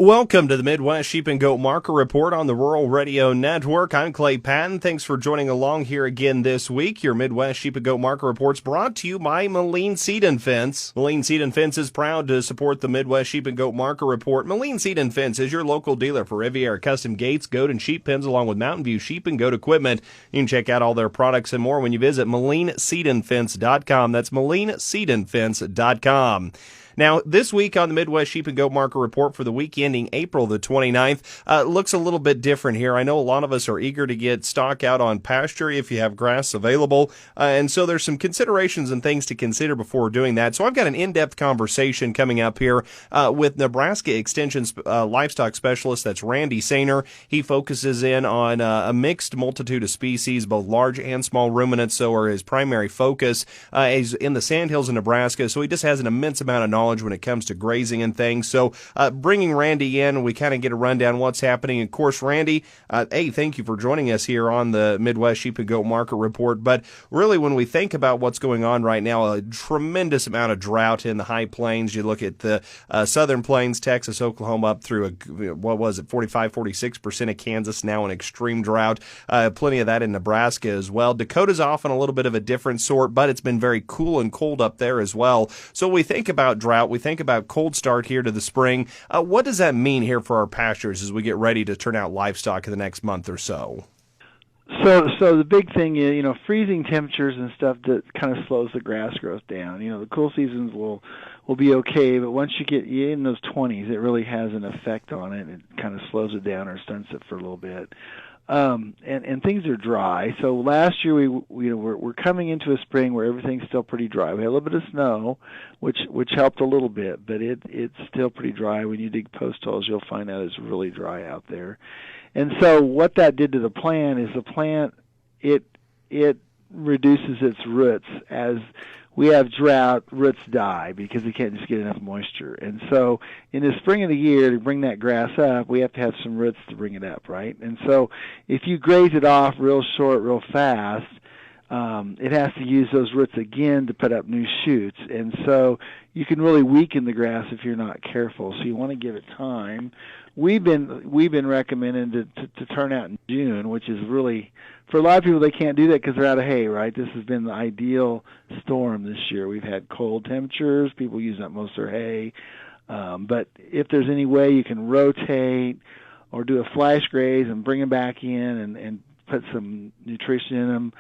Welcome to the Midwest Sheep and Goat Market Report on the Rural Radio Network. I'm Clay Patton. Thanks for joining along here again this week. Your Midwest Sheep and Goat Market Report's brought to you by Moline Seed and Fence. Moline Seed and Fence is proud to support the Midwest Sheep and Goat Market Report. Moline Seed and Fence is your local dealer for Riviera custom gates, goat and sheep pens, along with Mountain View sheep and goat equipment. You can check out all their products and more when you visit MolineSeedandFence.com. That's MolineSeedandFence.com. Now, this week on the Midwest Sheep and Goat Market Report for the week ending April the 29th, looks a little bit different here. I know a lot of us are eager to get stock out on pasture if you have grass available, and so there's some considerations and things to consider before doing that. So I've got an in-depth conversation coming up here with Nebraska Extension livestock specialist, that's Randy Sainer. He focuses in on a mixed multitude of species, both large and small ruminants, so are his primary focus. He's in the Sandhills of Nebraska, so he just has an immense amount of knowledge when it comes to grazing and things. So bringing Randy in, we kind of get a rundown what's happening. Of course, Randy, thank you for joining us here on the Midwest Sheep and Goat Market Report. But really, when we think about what's going on right now, a tremendous amount of drought in the high plains. You look at the southern plains, Texas, Oklahoma, up through, 46% of Kansas now in extreme drought. Plenty of that in Nebraska as well. Dakota's often a little bit of a different sort, but it's been very cool and cold up there as well. So we think about drought. We think about cold start here to the spring. What does that mean here for our pastures as we get ready to turn out livestock in the next month or so? So the big thing is, freezing temperatures and stuff that kind of slows the grass growth down. The cool seasons will be okay, but once you get in those 20s, it really has an effect on it. It kind of slows it down or stunts it for a little bit. And things are dry. So last year we're coming into a spring where everything's still pretty dry. We had a little bit of snow, which helped a little bit, but it's still pretty dry. When you dig post holes, you'll find out it's really dry out there. And so what that did to the plant is it reduces its roots. As we have drought, roots die because we can't just get enough moisture. And so in the spring of the year, to bring that grass up, we have to have some roots to bring it up, right? And so if you graze it off real short, real fast, it has to use those roots again to put up new shoots. And so you can really weaken the grass if you're not careful. So you want to give it time. We've been recommending to turn out in June, which is really, for a lot of people, they can't do that because they're out of hay, right? This has been the ideal storm this year. We've had cold temperatures. People use up most of their hay. But if there's any way you can rotate or do a flash graze and bring them back in and put some nutrition in them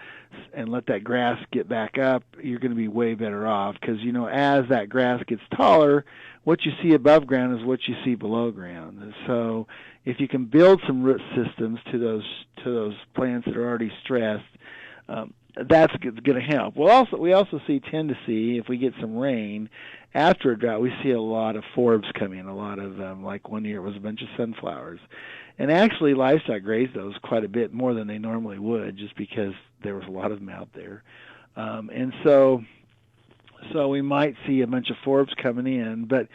and let that grass get back up, you're going to be way better off because, as that grass gets taller, what you see above ground is what you see below ground. And so if you can build some root systems to those plants that are already stressed, that's going to help. We also tend to see, if we get some rain after a drought, we see a lot of forbs come in, a lot of like one year it was a bunch of sunflowers. And actually livestock grazed those quite a bit more than they normally would just because there was a lot of them out there. And so we might see a bunch of forbs coming in, but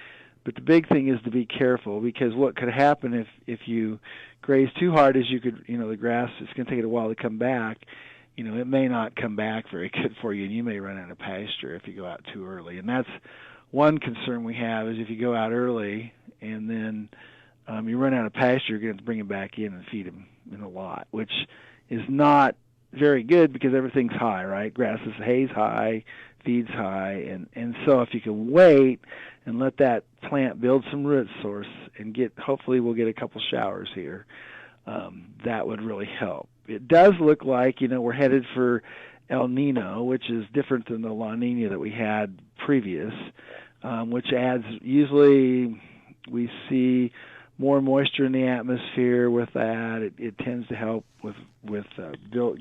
the big thing is to be careful because what could happen if you graze too hard is you could, the grass, it's going to take it a while to come back. It may not come back very good for you, and you may run out of pasture if you go out too early. And that's one concern we have is if you go out early and then you run out of pasture, you're going to have to bring them back in and feed them in a lot, which is not very good because everything's high, right? Hay's high, feed's high, and so if you can wait and let that plant build some root source and hopefully we'll get a couple showers here, that would really help. It does look like, we're headed for El Nino, which is different than the La Nina that we had previous, which adds, usually we see more moisture in the atmosphere with that. It tends to help with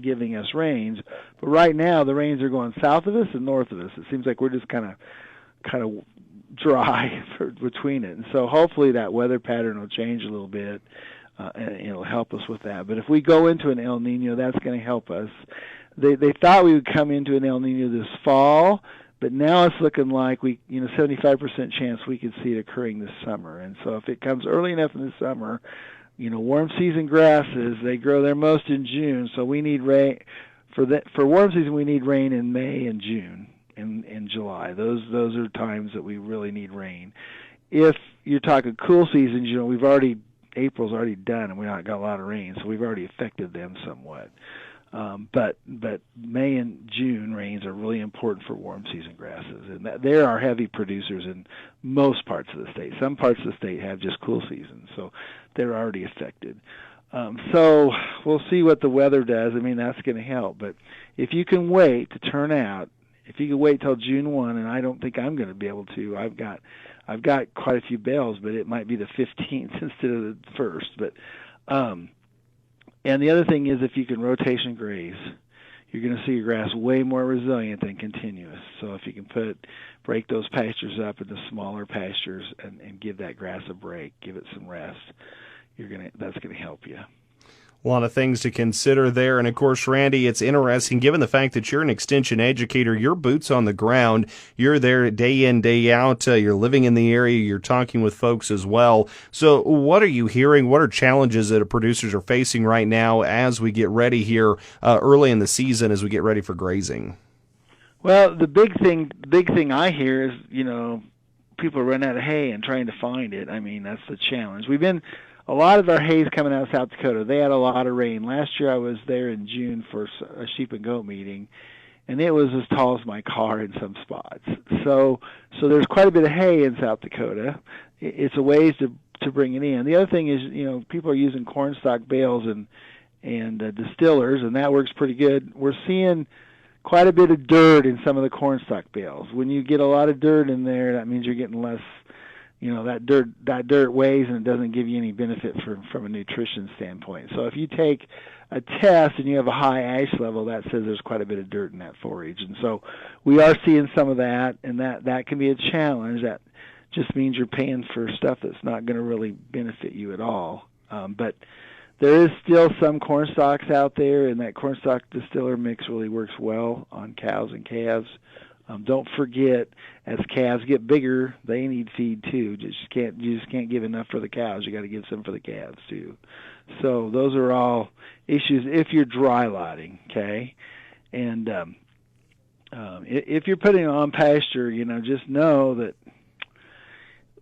giving us rains. But right now, the rains are going south of us and north of us. It seems like we're just kind of dry between it. And so hopefully that weather pattern will change a little bit, and it'll help us with that. But if we go into an El Nino, that's going to help us. They thought we would come into an El Nino this fall, but now it's looking like 75% chance we could see it occurring this summer. And so if it comes early enough in the summer, warm season grasses, they grow their most in June, so we need rain. For warm season, we need rain in May and June and July. Those are times that we really need rain. If you're talking cool seasons, April's already done, and we not got a lot of rain, so we've already affected them somewhat. But May and June rains are really important for warm season grasses, and there are heavy producers in most parts of the state. Some parts of the state have just cool seasons, so they're already affected. So we'll see what the weather does. I mean, that's going to help. But if you can wait to turn out, if you can wait till June 1, and I don't think I'm going to be able to. I've got quite a few bales, but it might be the 15th instead of the 1st. But and the other thing is, if you can rotation graze, you're going to see your grass way more resilient than continuous. So if you can break those pastures up into smaller pastures and give that grass a break, give it some rest, that's going to help you. A lot of things to consider there. And, of course, Randy, it's interesting, given the fact that you're an extension educator, your boots on the ground, you're there day in, day out, you're living in the area, you're talking with folks as well. So what are you hearing? What are challenges that producers are facing right now as we get ready here early in the season, as we get ready for grazing? Well, the big thing I hear is, people run out of hay and trying to find it. I mean, that's the challenge. A lot of our hay's coming out of South Dakota. They had a lot of rain. Last year I was there in June for a sheep and goat meeting, and it was as tall as my car in some spots. So there's quite a bit of hay in South Dakota. It's a ways to bring it in. The other thing is, people are using cornstalk bales and distillers, and that works pretty good. We're seeing quite a bit of dirt in some of the cornstalk bales. When you get a lot of dirt in there, that means you're getting less. That dirt weighs, and it doesn't give you any benefit from a nutrition standpoint. So if you take a test and you have a high ash level, that says there's quite a bit of dirt in that forage. And so we are seeing some of that, and that can be a challenge. That just means you're paying for stuff that's not going to really benefit you at all. But there is still some corn stalks out there, and that corn stalk distiller mix really works well on cows and calves. Don't forget, as calves get bigger, they need feed too. You just can't give enough for the cows. You got to give some for the calves too. So those are all issues if you're dry lighting, okay? And if you're putting on pasture, just know that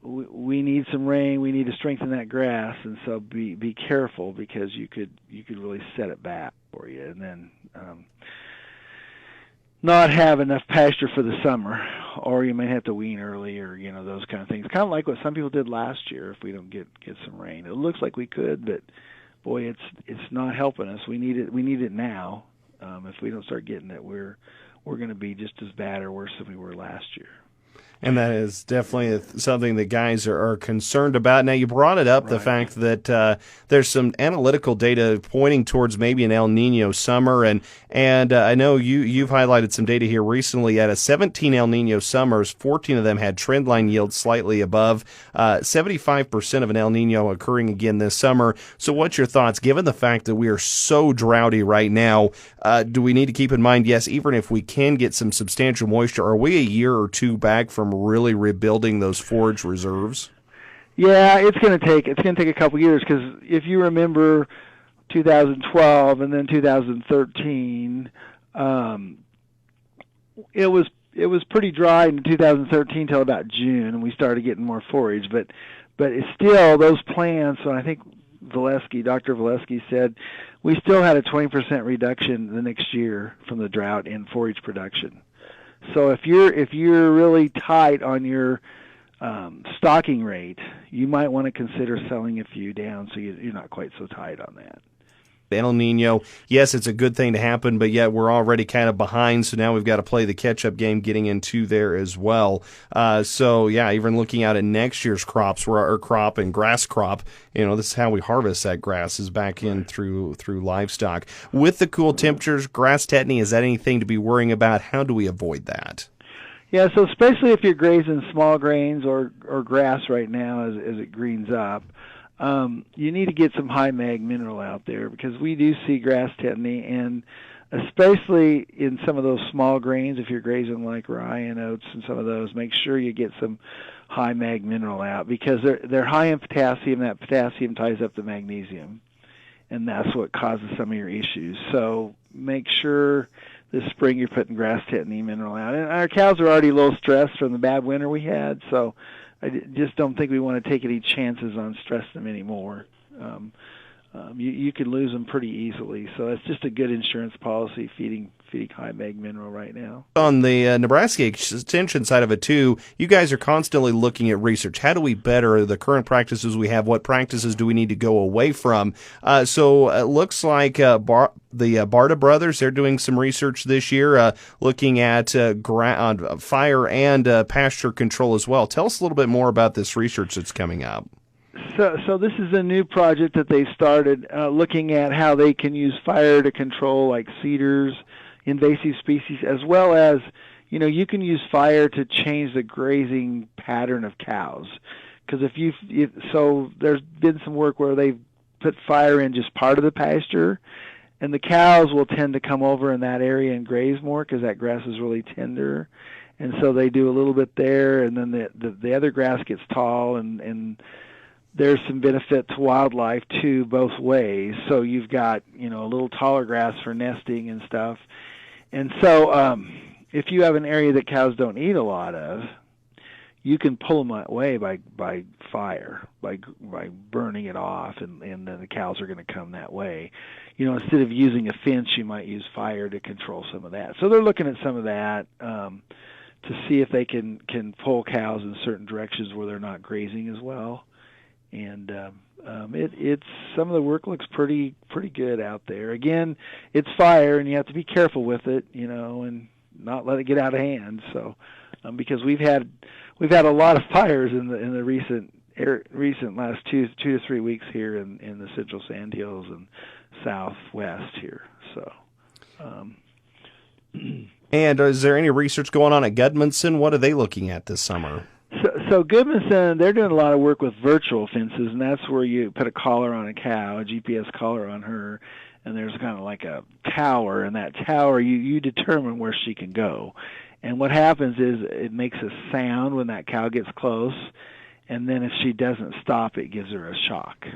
we need some rain. We need to strengthen that grass, and so be careful, because you could really set it back for you, and then not have enough pasture for the summer, or you may have to wean early, or those kind of things. Kind of like what some people did last year. If we don't get some rain, it looks like we could, but boy, it's not helping us. We need it now. If we don't start getting it, we're going to be just as bad or worse than we were last year. And that is definitely something that guys are concerned about. Now, you brought it up, right, the fact that there's some analytical data pointing towards maybe an El Nino summer. And I know you've highlighted some data here recently. Out of 17 El Nino summers, 14 of them had trendline yields slightly above. 75% of an El Nino occurring again this summer. So what's your thoughts, given the fact that we are so droughty right now? Do we need to keep in mind, yes, even if we can get some substantial moisture, are we a year or two back from really rebuilding those forage reserves? Yeah, it's going to take a couple years, because if you remember 2012 and then 2013, it was pretty dry in 2013 till about June, and we started getting more forage. But it's still those plants. And I think Dr. Valesky said we still had a 20% reduction the next year from the drought in forage production. So if you're really tight on your stocking rate, you might want to consider selling a few down, so you're not quite so tight on that. El Nino, yes, it's a good thing to happen, but yet we're already kind of behind, so now we've got to play the catch-up game getting into there as well. So, yeah, even looking out at next year's crop and grass crop, this is how we harvest that grass, is back in through livestock. With the cool temperatures, grass tetany, is that anything to be worrying about? How do we avoid that? Yeah, so especially if you're grazing small grains or grass right now as it greens up, you need to get some high mag mineral out there, because we do see grass tetany, and especially in some of those small grains, if you're grazing like rye and oats and some of those, make sure you get some high mag mineral out, because they're high in potassium. That potassium ties up the magnesium, and that's what causes some of your issues. So make sure this spring you're putting grass tetany mineral out. And our cows are already a little stressed from the bad winter we had, so just don't think we want to take any chances on stressing them anymore. You can lose them pretty easily, so it's just a good insurance policy feeding high mag mineral right now. On the Nebraska Extension side of it too, you guys are constantly looking at research. How do we better the current practices we have? What practices do we need to go away from? So it looks like the Barta brothers, they're doing some research this year, looking at fire and pasture control as well. Tell us a little bit more about this research that's coming up. So this is a new project that they started, looking at how they can use fire to control like cedars, invasive species, as well as, you can use fire to change the grazing pattern of cows. Because so there's been some work where they've put fire in just part of the pasture, and the cows will tend to come over in that area and graze more because that grass is really tender. And so they do a little bit there, and then the other grass gets tall, and there's some benefit to wildlife too, both ways. So you've got, a little taller grass for nesting and stuff. And so if you have an area that cows don't eat a lot of, you can pull them away by fire, by burning it off, and then the cows are going to come that way. Instead of using a fence, you might use fire to control some of that. So they're looking at some of that to see if they can pull cows in certain directions where they're not grazing as well. And it's some of the work looks pretty good out there. Again, it's fire, and you have to be careful with it, and not let it get out of hand. So, because we've had a lot of fires in the recent last 2 to 3 weeks here in the Central Sandhills and Southwest here. So. And is there any research going on at Gudmundson? What are they looking at this summer? So Goodmanson, they're doing a lot of work with virtual fences, and that's where you put a collar on a cow, a GPS collar on her, and there's kind of like a tower, and that tower, you determine where she can go. And what happens is it makes a sound when that cow gets close, and then if she doesn't stop, it gives her a shock.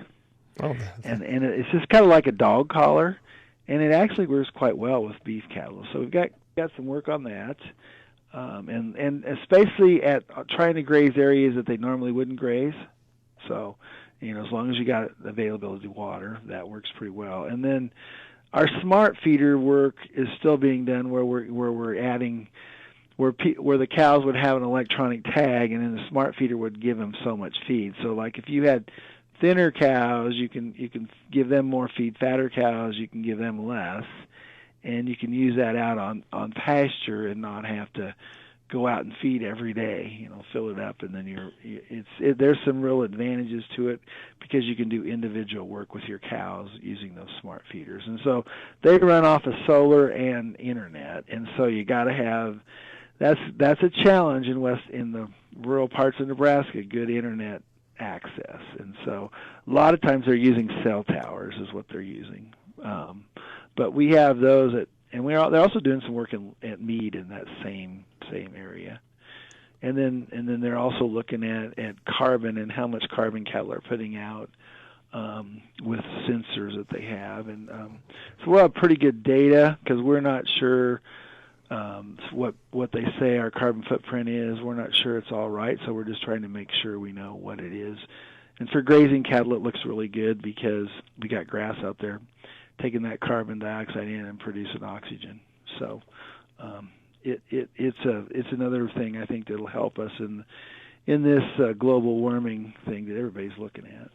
Oh, and it's just kind of like a dog collar, and it actually works quite well with beef cattle. So we've got some work on that. And especially at trying to graze areas that they normally wouldn't graze. So, as long as you got availability of water, that works pretty well. And then our smart feeder work is still being done where we're adding where the cows would have an electronic tag, and then the smart feeder would give them so much feed. So, like if you had thinner cows, you can give them more feed. Fatter cows, you can give them less. And you can use that out on pasture and not have to go out and feed every day. Fill it up, and then there's some real advantages to it because you can do individual work with your cows using those smart feeders. And so they run off of solar and internet, and so you got to have that's a challenge in the rural parts of Nebraska, good internet access. And so a lot of times they're using cell towers is what they're using. But we have those and they're also doing some work at Meade in that same area, and then they're also looking at carbon and how much carbon cattle are putting out with sensors that they have, and so we'll have pretty good data because we're not sure what they say our carbon footprint is. We're not sure it's all right, so we're just trying to make sure we know what it is. And for grazing cattle, it looks really good because we got grass out there taking that carbon dioxide in and producing oxygen. So it's another thing I think that'll help us in this global warming thing that everybody's looking at.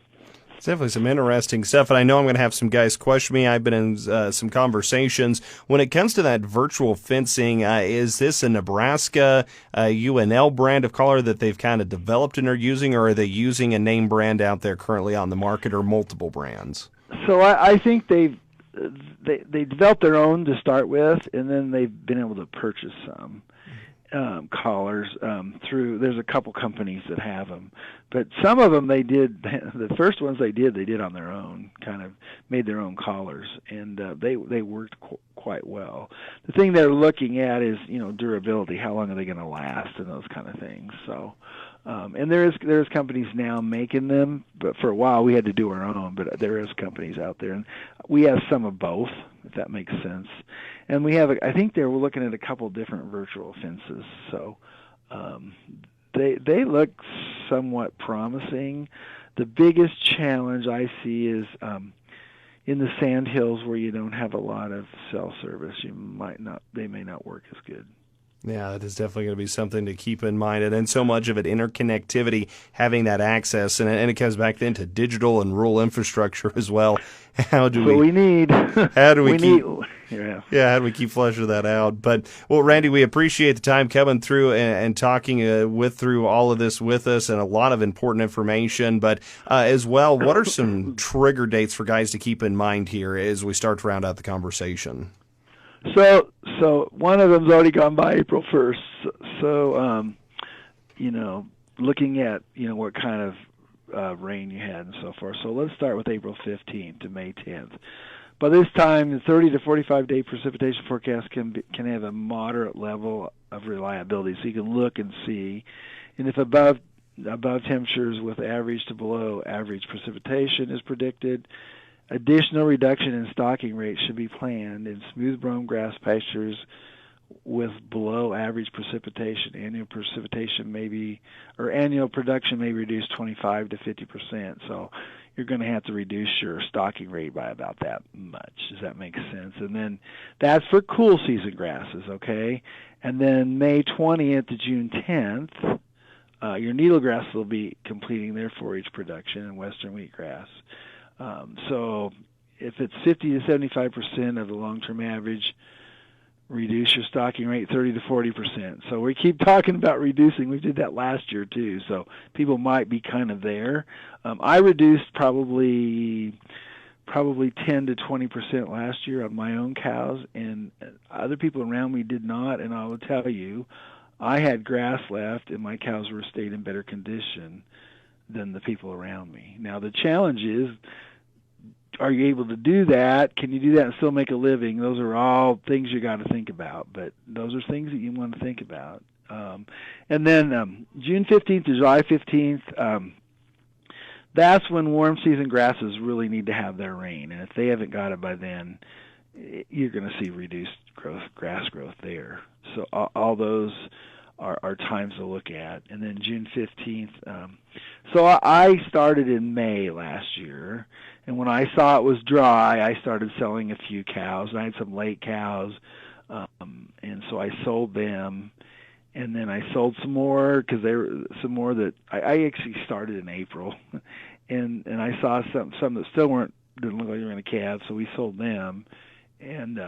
It's definitely some interesting stuff, and I know I'm going to have some guys question me. I've been in some conversations. When it comes to that virtual fencing, is this a Nebraska UNL brand of collar that they've kind of developed and are using, or are they using a name brand out there currently on the market or multiple brands? So I think they developed their own to start with, and then they've been able to purchase some collars through. There's a couple companies that have them, but some of them they did. The first ones they did on their own, kind of made their own collars, and they worked quite well. The thing they're looking at is durability. How long are they going to last, and those kind of things. So. And there's companies now making them, but for a while we had to do our own. But there is companies out there, and we have some of both, if that makes sense. And we have, I think we're looking at a couple different virtual fences. So they look somewhat promising. The biggest challenge I see is in the sand hills where you don't have a lot of cell service. They may not work as good. Yeah, that is definitely going to be something to keep in mind. And then so much of it, interconnectivity, having that access, and it comes back then to digital and rural infrastructure as well. How do we need? How do we keep? Yeah, how do we keep fleshing that out? But, well, Randy, we appreciate the time coming through and talking through all of this with us, and a lot of important information. But as well, what are some trigger dates for guys to keep in mind here as we start to round out the conversation? So one of them's already gone by April 1st. So looking at what kind of rain you had and so forth. So let's start with April 15th to May 10th. By this time, the 30 to 45 day precipitation forecast can have a moderate level of reliability, so you can look and see. And if above temperatures with average to below average precipitation is predicted, additional reduction in stocking rates should be planned in smooth brome grass pastures with below average precipitation. Annual production may reduce 25 to 50%. So you're going to have to reduce your stocking rate by about that much. Does that make sense? And then that's for cool season grasses, okay? And then May 20th to June 10th, your needle grass will be completing their forage production and western wheatgrass. So if it's 50 to 75% of the long-term average, reduce your stocking rate 30 to 40%. So we keep talking about reducing. We did that last year too, so people might be kind of there. I reduced probably 10 to 20% last year on my own cows, and other people around me did not. And I will tell you, I had grass left, and my cows stayed in better condition than the people around me. Now the challenge is, are you able to do that? Can you do that and still make a living? Those are all things you got to think about, but those are things that you want to think about. And then June 15th to July 15th, that's when warm season grasses really need to have their rain, and if they haven't got it by then, you're going to see reduced grass growth there. So all those are times to look at. And then June 15th, so I started in May last year, and when I saw it was dry, I started selling a few cows, and I had some late cows, and so I sold them, and then I sold some more because there were some more that I actually started in April, and I saw some that still didn't look like they were going to calve, so we sold them, and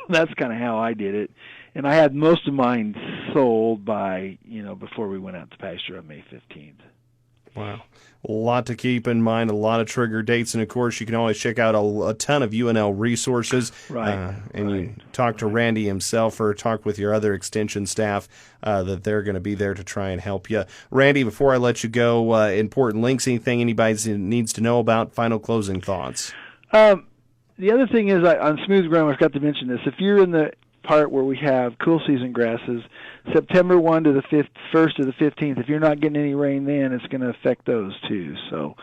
that's kind of how I did it. And I had most of mine sold by before we went out to pasture on May 15th. Wow. A lot to keep in mind, a lot of trigger dates, and of course you can always check out a ton of UNL resources. Right. You talk to Randy himself or talk with your other extension staff that they're going to be there to try and help you. Randy, before I let you go, important links, anything anybody needs to know about, final closing thoughts? The other thing is, on smooth ground, I forgot to mention this. If you're in the part where we have cool season grasses, September 1 to the 1st to the 15th, if you're not getting any rain then, it's going to affect those too. So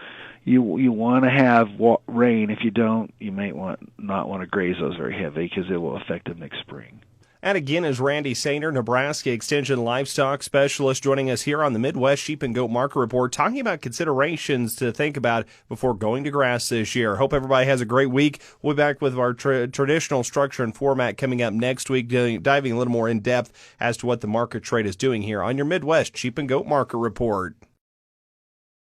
you want to have rain. If you don't, you may not want to graze those very heavy because it will affect them next spring. And again is Randy Sainer, Nebraska Extension livestock specialist, joining us here on the Midwest Sheep and Goat Market Report, talking about considerations to think about before going to grass this year. Hope everybody has a great week. We'll be back with our traditional structure and format coming up next week, diving a little more in depth as to what the market trade is doing here on your Midwest Sheep and Goat Market Report.